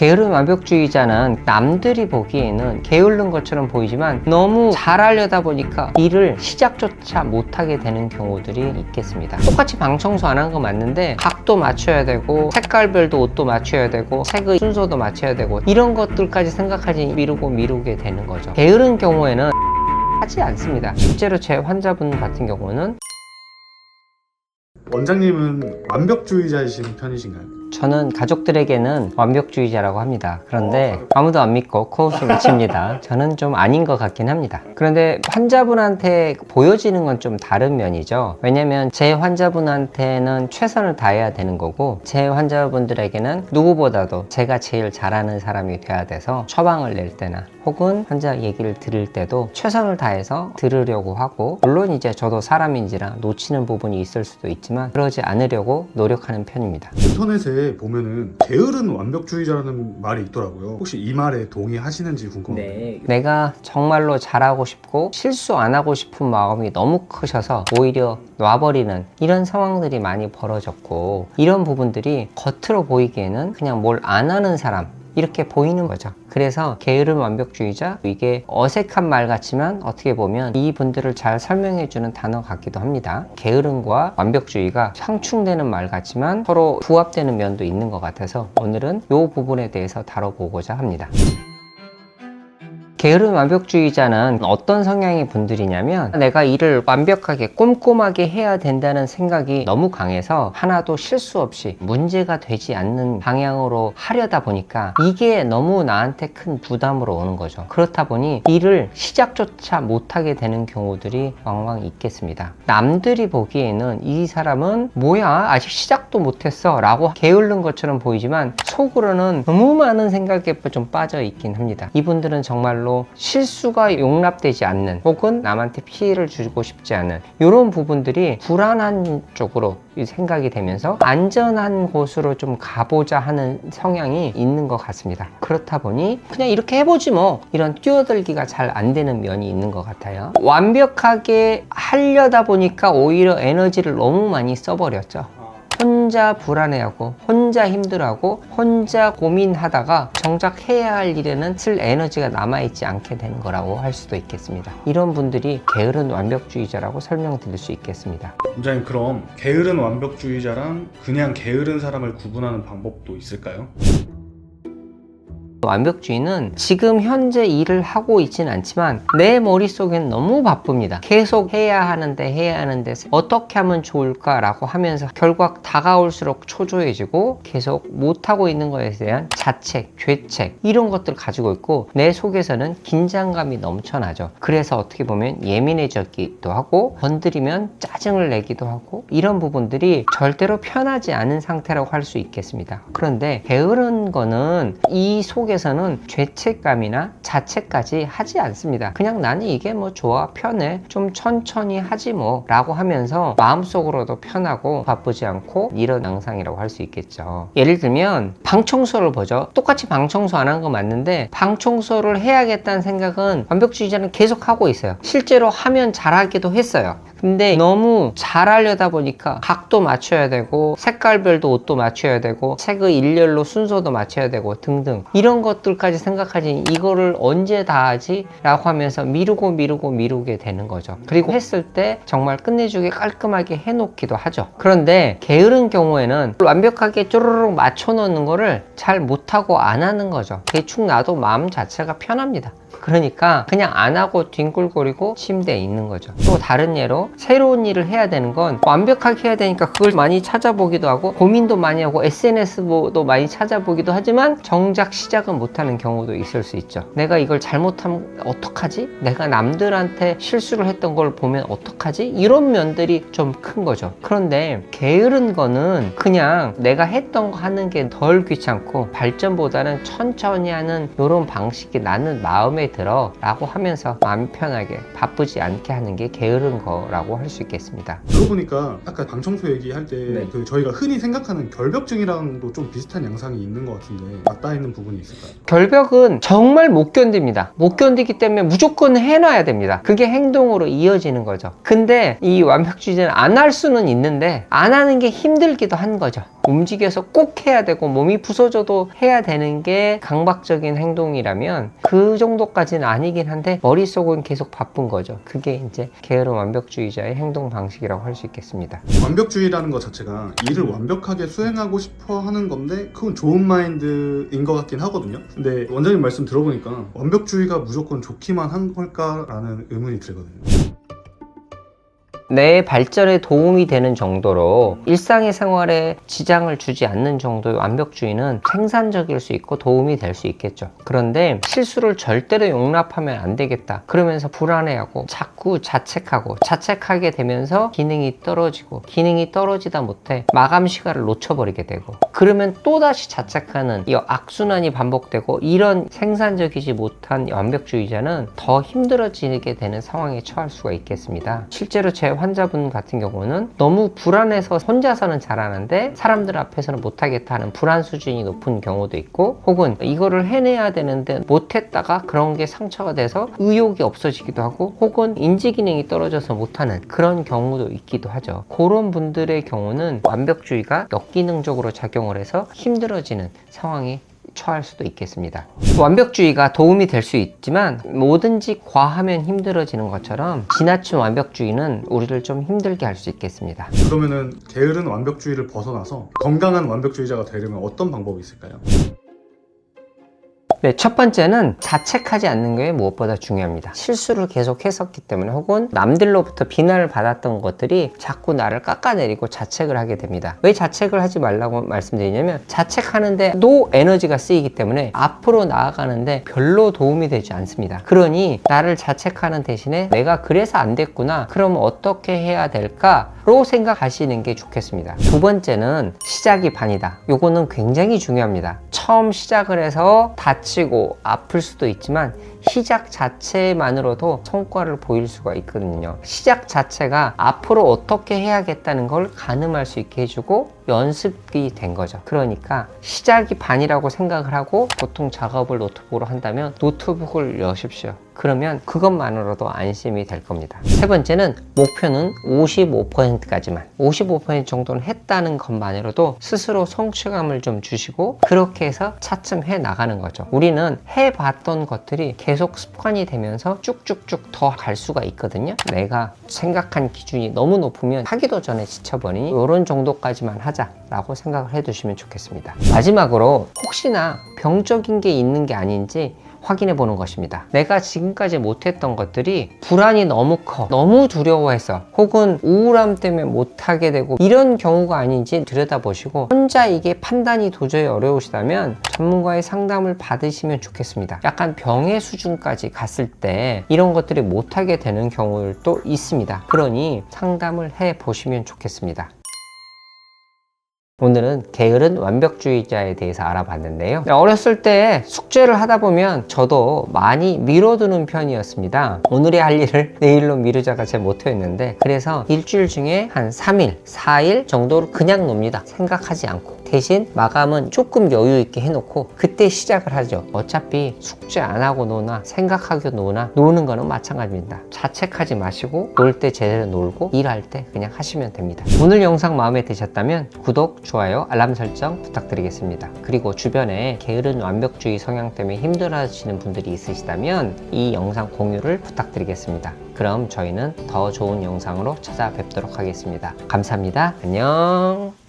게으른 완벽주의자는 남들이 보기에는 게으른 것처럼 보이지만 너무 잘하려다 보니까 일을 시작조차 못하게 되는 경우들이 있겠습니다. 똑같이 방 청소 안 한 거 맞는데 각도 맞춰야 되고 색깔별도 옷도 맞춰야 되고 색의 순서도 맞춰야 되고 이런 것들까지 생각하지 미루게 되는 거죠. 게으른 경우에는 하지 않습니다. 실제로 제 환자분 같은 경우는 원장님은 완벽주의자이신 편이신가요? 저는 가족들에게는 완벽주의자라고 합니다. 그런데 아무도 안 믿고 코웃음을 칩니다. 저는 좀 아닌 것 같긴 합니다. 그런데 환자분한테 보여지는 건 좀 다른 면이죠. 왜냐면 제 환자분한테는 최선을 다해야 되는 거고 제 환자분들에게는 누구보다도 제가 제일 잘하는 사람이 돼야 돼서 처방을 낼 때나 혹은 환자 얘기를 들을 때도 최선을 다해서 들으려고 하고, 물론 이제 저도 사람인지라 놓치는 부분이 있을 수도 있지만 그러지 않으려고 노력하는 편입니다. 인터넷에 보면은 게으른 완벽주의자라는 말이 있더라고요. 혹시 이 말에 동의하시는지 궁금합니다. 내가 정말로 잘하고 싶고 실수 안 하고 싶은 마음이 너무 크셔서 오히려 놔버리는 이런 상황들이 많이 벌어졌고, 이런 부분들이 겉으로 보이기에는 그냥 뭘 안 하는 사람 이렇게 보이는 거죠. 그래서 게으른 완벽주의자, 이게 어색한 말 같지만 어떻게 보면 이분들을 잘 설명해주는 단어 같기도 합니다. 게으름과 완벽주의가 상충되는 말 같지만 서로 부합되는 면도 있는 것 같아서 오늘은 이 부분에 대해서 다뤄보고자 합니다. 게으른 완벽주의자는 어떤 성향의 분들이냐면, 내가 일을 완벽하게 꼼꼼하게 해야 된다는 생각이 너무 강해서 하나도 실수 없이 문제가 되지 않는 방향으로 하려다 보니까 이게 너무 나한테 큰 부담으로 오는 거죠. 그렇다 보니 일을 시작조차 못하게 되는 경우들이 왕왕 있겠습니다. 남들이 보기에는 이 사람은 뭐야 아직 시작도 못했어 라고 게으른 것처럼 보이지만 속으로는 너무 많은 생각에 좀 빠져 있긴 합니다. 이분들은 정말로 실수가 용납되지 않는 혹은 남한테 피해를 주고 싶지 않은 이런 부분들이 불안한 쪽으로 생각이 되면서 안전한 곳으로 좀 가보자 하는 성향이 있는 것 같습니다. 그렇다 보니 그냥 이렇게 해보지 뭐, 이런 뛰어들기가 잘 안 되는 면이 있는 것 같아요. 완벽하게 하려다 보니까 오히려 에너지를 너무 많이 써버렸죠. 혼자 불안해하고 혼자 힘들어하고 혼자 고민하다가 정작 해야 할 일에는 쓸 에너지가 남아있지 않게 되는 거라고 할 수도 있겠습니다. 이런 분들이 게으른 완벽주의자라고 설명드릴 수 있겠습니다. 원장님, 그럼 게으른 완벽주의자랑 그냥 게으른 사람을 구분하는 방법도 있을까요? 완벽주의는 지금 현재 일을 하고 있지는 않지만 내 머릿속엔 너무 바쁩니다. 계속 해야 하는데 어떻게 하면 좋을까 라고 하면서 결과 다가올수록 초조해지고 계속 못하고 있는 것에 대한 자책, 죄책 이런 것들을 가지고 있고 내 속에서는 긴장감이 넘쳐나죠. 그래서 어떻게 보면 예민해지기도 하고 건드리면 짜증을 내기도 하고, 이런 부분들이 절대로 편하지 않은 상태라고 할 수 있겠습니다. 그런데 게으른 거는 이 속에서는 죄책감이나 자책까지 하지 않습니다. 그냥 나는 이게 뭐 좋아, 편해, 좀 천천히 하지 뭐 라고 하면서 마음속으로도 편하고 바쁘지 않고 이런 양상이라고 할 수 있겠죠. 예를 들면 방 청소를 보죠. 똑같이 방 청소 안 한 거 맞는데 방 청소를 해야겠다는 생각은 완벽주의자는 계속 하고 있어요. 실제로 하면 잘하기도 했어요. 근데 너무 잘하려다 보니까 각도 맞춰야 되고 색깔별도 옷도 맞춰야 되고 색의 일렬로 순서도 맞춰야 되고 등등 이런 것들까지 생각하지 이거를 언제 다 하지? 라고 하면서 미루게 되는 거죠. 그리고 했을 때 정말 끝내주게 깔끔하게 해놓기도 하죠. 그런데 게으른 경우에는 완벽하게 쪼르륵 맞춰 놓는 거를 잘 못하고 안 하는 거죠. 대충 놔도 마음 자체가 편합니다. 그러니까 그냥 안 하고 뒹굴거리고 침대에 있는 거죠. 또 다른 예로 새로운 일을 해야 되는 건 완벽하게 해야 되니까 그걸 많이 찾아보기도 하고 고민도 많이 하고 SNS도 많이 찾아보기도 하지만 정작 시작은 못하는 경우도 있을 수 있죠. 내가 이걸 잘못하면 어떡하지? 내가 남들한테 실수를 했던 걸 보면 어떡하지? 이런 면들이 좀 큰 거죠. 그런데 게으른 거는 그냥 내가 했던 거 하는 게 덜 귀찮고 발전보다는 천천히 하는 이런 방식이 나는 마음에 들어 라고 하면서 마음 편하게 바쁘지 않게 하는 게 게으른 거라고 라고 할 수 있겠습니다. 들어보니까 아까 방청소 얘기할 때 네. 그 저희가 흔히 생각하는 결벽증이랑도 좀 비슷한 양상이 있는 것 같은데 맞닿아 있는 부분이 있을까요? 결벽은 정말 못 견딥니다. 못 견디기 때문에 무조건 해놔야 됩니다. 그게 행동으로 이어지는 거죠. 근데 이 완벽주의자는 안 할 수는 있는데 안 하는 게 힘들기도 한 거죠. 움직여서 꼭 해야 되고 몸이 부서져도 해야 되는 게 강박적인 행동이라면 그 정도까지는 아니긴 한데 머릿속은 계속 바쁜 거죠. 그게 이제 게으른 완벽주의자의 행동 방식이라고 할 수 있겠습니다. 완벽주의라는 것 자체가 일을 완벽하게 수행하고 싶어 하는 건데 그건 좋은 마인드인 것 같긴 하거든요. 근데 원장님 말씀 들어보니까 완벽주의가 무조건 좋기만 한 걸까라는 의문이 들거든요. 내 발전에 도움이 되는 정도로 일상의 생활에 지장을 주지 않는 정도의 완벽주의는 생산적일 수 있고 도움이 될 수 있겠죠. 그런데 실수를 절대로 용납하면 안 되겠다. 그러면서 불안해하고 자꾸 자책하게 되면서 기능이 떨어지고 기능이 떨어지다 못해 마감 시간을 놓쳐버리게 되고 그러면 또다시 자책하는 이 악순환이 반복되고 이런 생산적이지 못한 완벽주의자는 더 힘들어지게 되는 상황에 처할 수가 있겠습니다. 실제로 제 환자분 같은 경우는 너무 불안해서 혼자서는 잘하는데 사람들 앞에서는 못하겠다 하는 불안 수준이 높은 경우도 있고 혹은 이거를 해내야 되는데 못했다가 그런 게 상처가 돼서 의욕이 없어지기도 하고 혹은 인지기능이 떨어져서 못하는 그런 경우도 있기도 하죠. 그런 분들의 경우는 완벽주의가 역기능적으로 작용을 해서 힘들어지는 상황이 처할 수도 있겠습니다. 완벽주의가 도움이 될 수 있지만 뭐든지 과하면 힘들어지는 것처럼 지나친 완벽주의는 우리를 좀 힘들게 할 수 있겠습니다. 그러면은 게으른 완벽주의를 벗어나서 건강한 완벽주의자가 되려면 어떤 방법이 있을까요? 네, 첫 번째는 자책하지 않는 게 무엇보다 중요합니다. 실수를 계속 했었기 때문에 혹은 남들로부터 비난을 받았던 것들이 자꾸 나를 깎아내리고 자책을 하게 됩니다. 왜 자책을 하지 말라고 말씀드리냐면 자책하는데 노 에너지가 쓰이기 때문에 앞으로 나아가는데 별로 도움이 되지 않습니다. 그러니 나를 자책하는 대신에 내가 그래서 안 됐구나. 그럼 어떻게 해야 될까로 생각하시는 게 좋겠습니다. 두 번째는 시작이 반이다. 요거는 굉장히 중요합니다. 처음 시작을 해서 다치고 아플 수도 있지만 시작 자체만으로도 성과를 보일 수가 있거든요. 시작 자체가 앞으로 어떻게 해야겠다는 걸 가늠할 수 있게 해주고 연습이 된 거죠. 그러니까 시작이 반이라고 생각을 하고 보통 작업을 노트북으로 한다면 노트북을 여십시오. 그러면 그것만으로도 안심이 될 겁니다. 세 번째는 목표는 55%까지만 55% 정도는 했다는 것만으로도 스스로 성취감을 좀 주시고 그렇게 해서 차츰 해 나가는 거죠. 우리는 해봤던 것들이 계속 습관이 되면서 쭉쭉쭉 더 갈 수가 있거든요. 내가 생각한 기준이 너무 높으면 하기도 전에 지쳐버리니 이런 정도까지만 하자라고 생각을 해두시면 좋겠습니다. 마지막으로 혹시나 병적인 게 있는 게 아닌지 확인해 보는 것입니다. 내가 지금까지 못했던 것들이 불안이 너무 커, 너무 두려워해서 혹은 우울함 때문에 못하게 되고 이런 경우가 아닌지 들여다보시고 혼자 이게 판단이 도저히 어려우시다면 전문가의 상담을 받으시면 좋겠습니다. 약간 병의 수준까지 갔을 때 이런 것들이 못하게 되는 경우도 있습니다. 그러니 상담을 해 보시면 좋겠습니다. 오늘은 게으른 완벽주의자에 대해서 알아봤는데요. 어렸을 때 숙제를 하다 보면 저도 많이 미뤄두는 편이었습니다. 오늘의 할 일을 내일로 미루자가 제 모토였는데 그래서 일주일 중에 한 3일, 4일 정도를 그냥 놉니다. 생각하지 않고. 대신 마감은 조금 여유 있게 해놓고 그때 시작을 하죠. 어차피 숙제 안 하고 노나 생각하고 노나 노는 거는 마찬가지입니다. 자책하지 마시고 놀 때 제대로 놀고 일할 때 그냥 하시면 됩니다. 오늘 영상 마음에 드셨다면 구독, 좋아요, 알람 설정 부탁드리겠습니다. 그리고 주변에 게으른 완벽주의 성향 때문에 힘들어하시는 분들이 있으시다면 이 영상 공유를 부탁드리겠습니다. 그럼 저희는 더 좋은 영상으로 찾아뵙도록 하겠습니다. 감사합니다. 안녕.